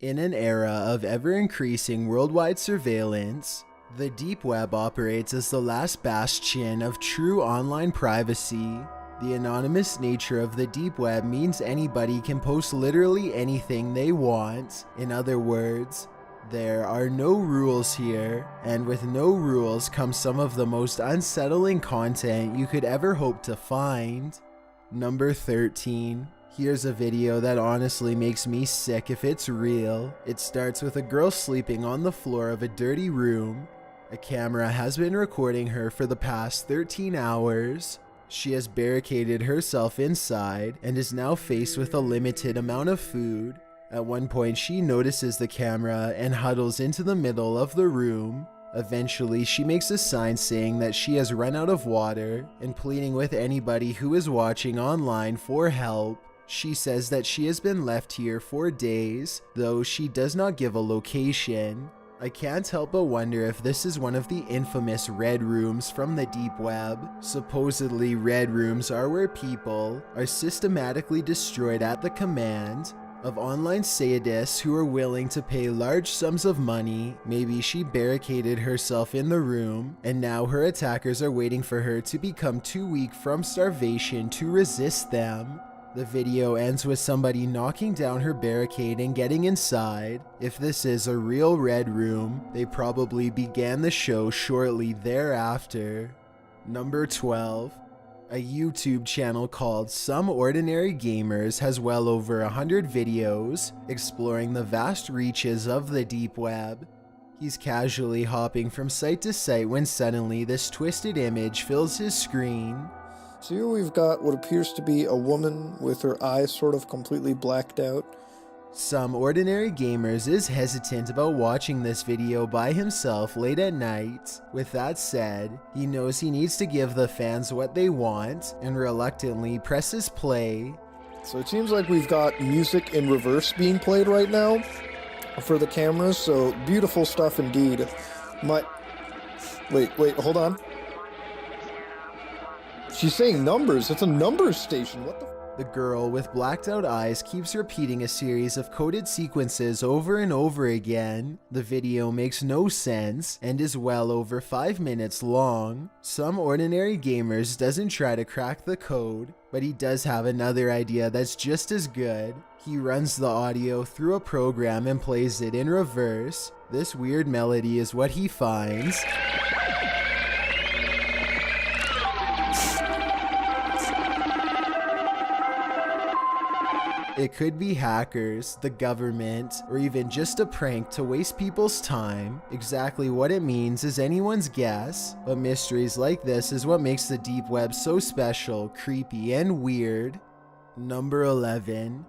In an era of ever-increasing worldwide surveillance, the deep web operates as the last bastion of true online privacy. The anonymous nature of the deep web means anybody can post literally anything they want. In other words, there are no rules here, and with no rules comes some of the most unsettling content you could ever hope to find. Number 13. Here's a video that honestly makes me sick if it's real. It starts with a girl sleeping on the floor of a dirty room. A camera has been recording her for the past 13 hours. She has barricaded herself inside and is now faced with a limited amount of food. At one point, she notices the camera and huddles into the middle of the room. Eventually, she makes a sign saying that she has run out of water and pleading with anybody who is watching online for help. She says that she has been left here for days, though she does not give a location. I can't help but wonder if this is one of the infamous red rooms from the deep web. Supposedly, red rooms are where people are systematically destroyed at the command of online sadists who are willing to pay large sums of money. Maybe she barricaded herself in the room, and now her attackers are waiting for her to become too weak from starvation to resist them. The video ends with somebody knocking down her barricade and getting inside. If this is a real red room, they probably began the show shortly thereafter. Number 12. A YouTube channel called Some Ordinary Gamers has well over 100 videos exploring the vast reaches of the deep web. He's casually hopping from site to site when suddenly this twisted image fills his screen. So here we've got what appears to be a woman with her eyes sort of completely blacked out. Some Ordinary Gamers is hesitant about watching this video by himself late at night. With that said, he knows he needs to give the fans what they want and reluctantly presses play. So it seems like we've got music in reverse being played right now for the cameras, so beautiful stuff indeed. Wait, hold on. She's saying numbers. It's a numbers station. What the? The girl with blacked out eyes keeps repeating a series of coded sequences over and over again. The video makes no sense and is well over 5 minutes long. Some Ordinary Gamers doesn't try to crack the code, but he does have another idea that's just as good. He runs the audio through a program and plays it in reverse. This weird melody is what he finds. It could be hackers, the government, or even just a prank to waste people's time. Exactly what it means is anyone's guess, but mysteries like this is what makes the deep web so special, creepy, and weird. Number 11.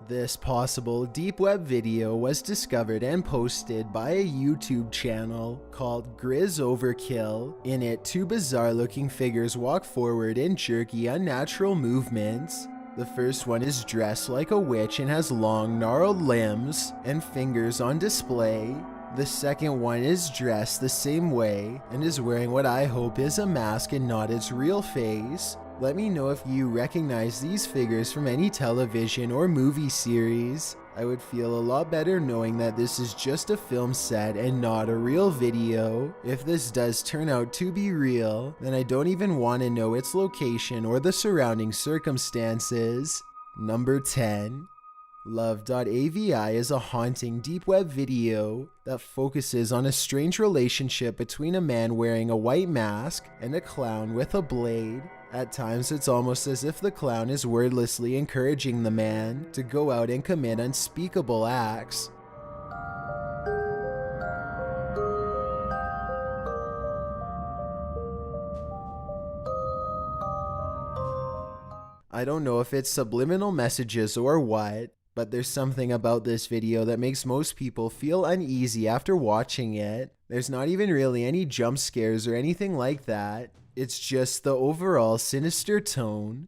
This possible deep web video was discovered and posted by a YouTube channel called Grizz Overkill. In it, two bizarre looking figures walk forward in jerky, unnatural movements. The first one is dressed like a witch and has long, gnarled limbs and fingers on display. The second one is dressed the same way and is wearing what I hope is a mask and not its real face. Let me know if you recognize these figures from any television or movie series. I would feel a lot better knowing that this is just a film set and not a real video. If this does turn out to be real, then I don't even want to know its location or the surrounding circumstances. Number 10. Love.avi is a haunting deep web video that focuses on a strange relationship between a man wearing a white mask and a clown with a blade. At times, it's almost as if the clown is wordlessly encouraging the man to go out and commit unspeakable acts. I don't know if it's subliminal messages or what, but there's something about this video that makes most people feel uneasy after watching it. There's not even really any jump scares or anything like that. It's just the overall sinister tone.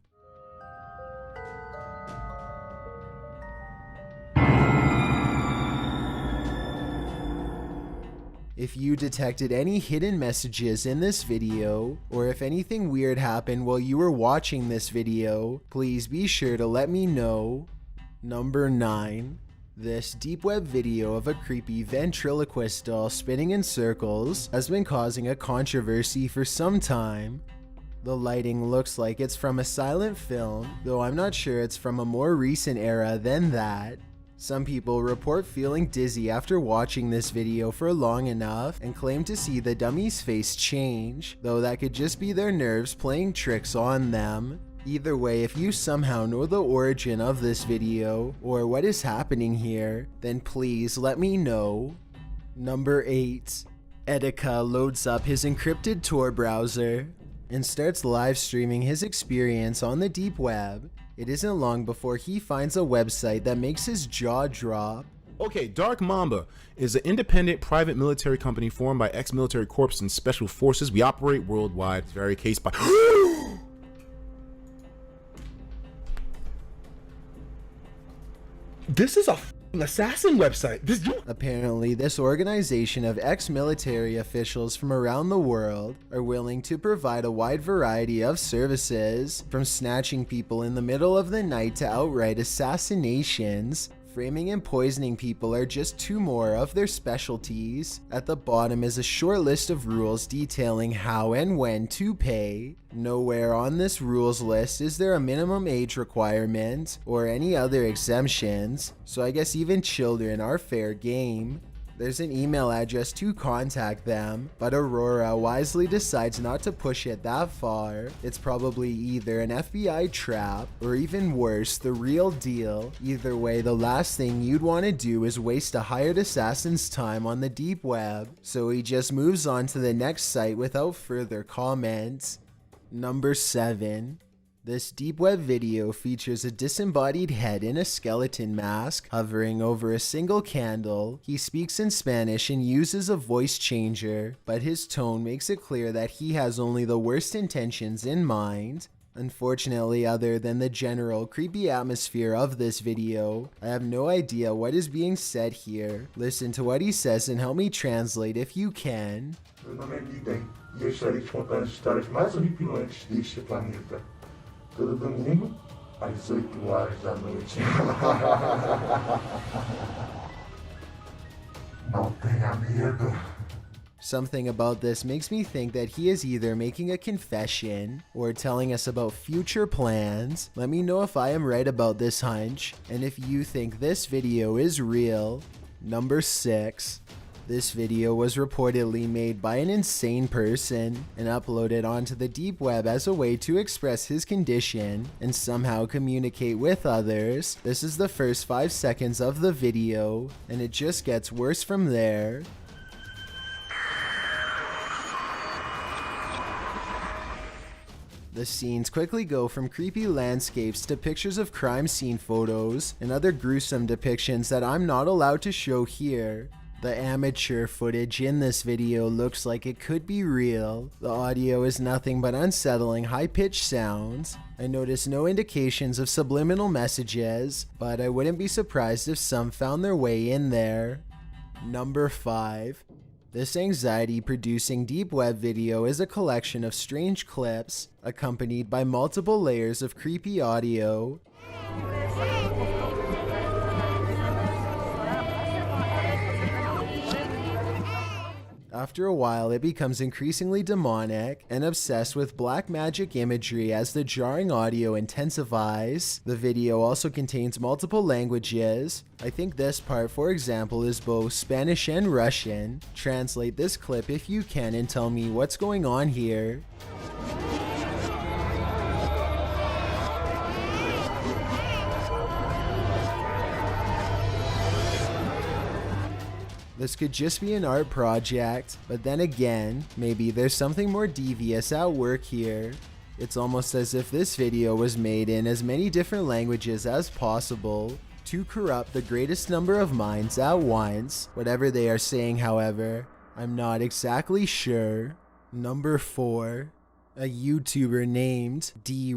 If you detected any hidden messages in this video, or if anything weird happened while you were watching this video, please be sure to let me know. Number 9. This deep web video of a creepy ventriloquist doll spinning in circles has been causing a controversy for some time. The lighting looks like it's from a silent film, though I'm not sure it's from a more recent era than that. Some people report feeling dizzy after watching this video for long enough and claim to see the dummy's face change, though that could just be their nerves playing tricks on them. Either way, if you somehow know the origin of this video or what is happening here, then please let me know. Number 8. Etika loads up his encrypted Tor browser and starts live streaming his experience on the deep web. It isn't long before he finds a website that makes his jaw drop. Okay, Dark Mamba is an independent private military company formed by ex-military corps and special forces. We operate worldwide. It's very case by... This is an assassin website. Apparently, this organization of ex-military officials from around the world are willing to provide a wide variety of services, from snatching people in the middle of the night to outright assassinations. Framing and poisoning people are just two more of their specialties. At the bottom is a short list of rules detailing how and when to pay. Nowhere on this rules list is there a minimum age requirement or any other exemptions, so I guess even children are fair game. There's an email address to contact them, but Aurora wisely decides not to push it that far. It's probably either an FBI trap or even worse, the real deal. Either way, the last thing you'd want to do is waste a hired assassin's time on the deep web, so he just moves on to the next site without further comment. Number 7. This deep web video features a disembodied head in a skeleton mask hovering over a single candle. He speaks in Spanish and uses a voice changer, but his tone makes it clear that he has only the worst intentions in mind. Unfortunately, other than the general creepy atmosphere of this video, I have no idea what is being said here. Listen to what he says and help me translate if you can. Meu nome é Viden e eu estarei te contando as histórias mais horripilantes deste planeta. Todo domingo, às 8 horas da noite. Não tenha medo. Something about this makes me think that he is either making a confession or telling us about future plans. Let me know if I am right about this hunch, and if you think this video is real. Number 6. This video was reportedly made by an insane person and uploaded onto the deep web as a way to express his condition and somehow communicate with others. This is the first 5 seconds of the video, and it just gets worse from there. The scenes quickly go from creepy landscapes to pictures of crime scene photos and other gruesome depictions that I'm not allowed to show here. The amateur footage in this video looks like it could be real. The audio is nothing but unsettling high-pitched sounds. I notice no indications of subliminal messages, but I wouldn't be surprised if some found their way in there. Number 5. This anxiety-producing deep web video is a collection of strange clips, accompanied by multiple layers of creepy audio. After a while, it becomes increasingly demonic and obsessed with black magic imagery as the jarring audio intensifies. The video also contains multiple languages. I think this part, for example, is both Spanish and Russian. Translate this clip if you can and tell me what's going on here. This could just be an art project, but then again, maybe there's something more devious at work here. It's almost as if this video was made in as many different languages as possible to corrupt the greatest number of minds at once. Whatever they are saying, however, I'm not exactly sure. Number 4. A YouTuber named D.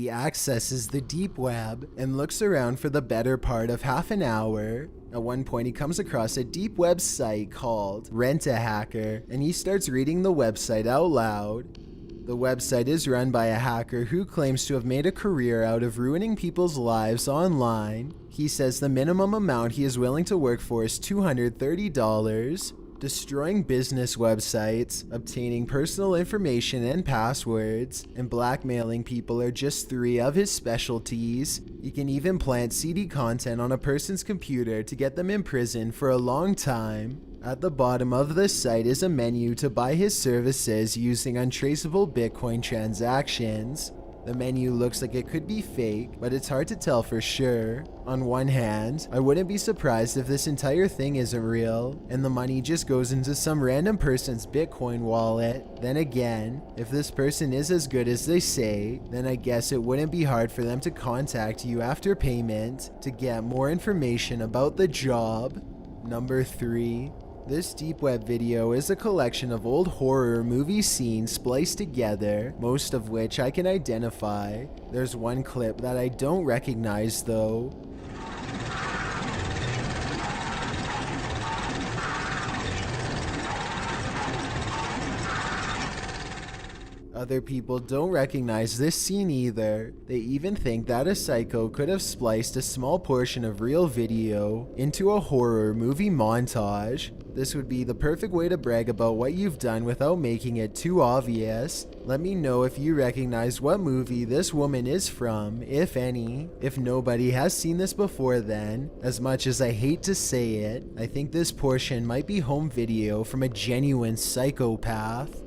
accesses the deep web and looks around for the better part of half an hour. At one point, he comes across a deep web site called Rent-A-Hacker, and he starts reading the website out loud. The website is run by a hacker who claims to have made a career out of ruining people's lives online. He says the minimum amount he is willing to work for is $230. Destroying business websites, obtaining personal information and passwords, and blackmailing people are just 3 of his specialties. He can even plant CD content on a person's computer to get them in prison for a long time. At the bottom of the site is a menu to buy his services using untraceable Bitcoin transactions. The menu looks like it could be fake, but it's hard to tell for sure. On one hand, I wouldn't be surprised if this entire thing isn't real, and the money just goes into some random person's Bitcoin wallet. Then again, if this person is as good as they say, then I guess it wouldn't be hard for them to contact you after payment to get more information about the job. Number 3. This deep web video is a collection of old horror movie scenes spliced together, most of which I can identify. There's one clip that I don't recognize though. Other people don't recognize this scene either. They even think that a psycho could have spliced a small portion of real video into a horror movie montage. This would be the perfect way to brag about what you've done without making it too obvious. Let me know if you recognize what movie this woman is from, if any. If nobody has seen this before then, as much as I hate to say it, I think this portion might be home video from a genuine psychopath.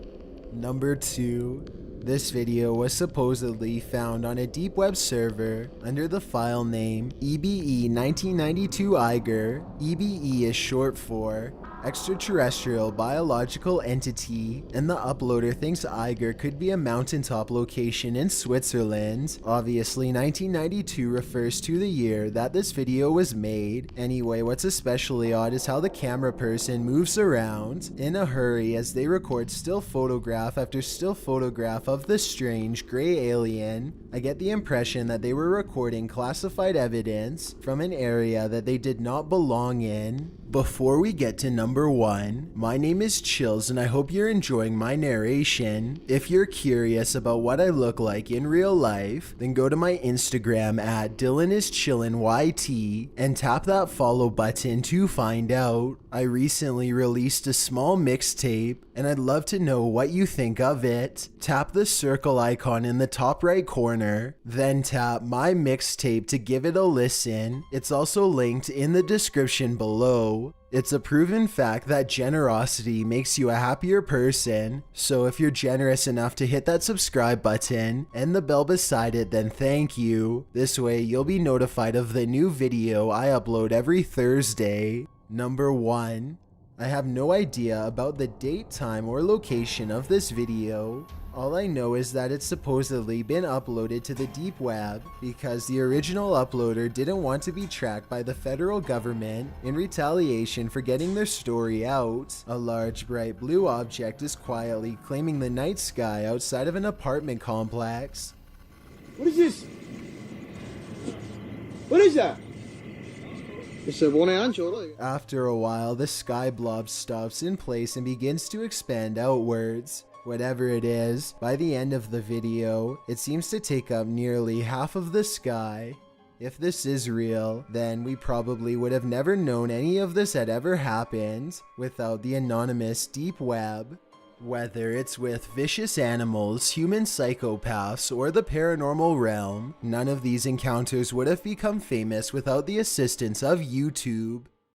Number 2. This video was supposedly found on a deep web server under the file name EBE1992 Eiger. EBE is short for Extraterrestrial Biological Entity, and the uploader thinks Eiger could be a mountaintop location in Switzerland. Obviously, 1992 refers to the year that this video was made. Anyway, what's especially odd is how the camera person moves around in a hurry as they record still photograph after still photograph of the strange gray alien. I get the impression that they were recording classified evidence from an area that they did not belong in. Before we get to number 1, my name is Chills and I hope you're enjoying my narration. If you're curious about what I look like in real life, then go to my Instagram at DylanIsChillinYT and tap that follow button to find out. I recently released a small mixtape and I'd love to know what you think of it. Tap the circle icon in the top right corner, then tap my mixtape to give it a listen. It's also linked in the description below. It's a proven fact that generosity makes you a happier person, so if you're generous enough to hit that subscribe button and the bell beside it, then thank you. This way you'll be notified of the new video I upload every Thursday. Number 1. I have no idea about the date, time, or location of this video. All I know is that it's supposedly been uploaded to the deep web because the original uploader didn't want to be tracked by the federal government in retaliation for getting their story out. A large bright blue object is quietly claiming the night sky outside of an apartment complex. What is this? What is that? After a while, the sky blob stops in place and begins to expand outwards. Whatever it is, by the end of the video, it seems to take up nearly half of the sky. If this is real, then we probably would have never known any of this had ever happened without the anonymous deep web. Whether it's with vicious animals, human psychopaths, or the paranormal realm, none of these encounters would have become famous without the assistance of YouTube.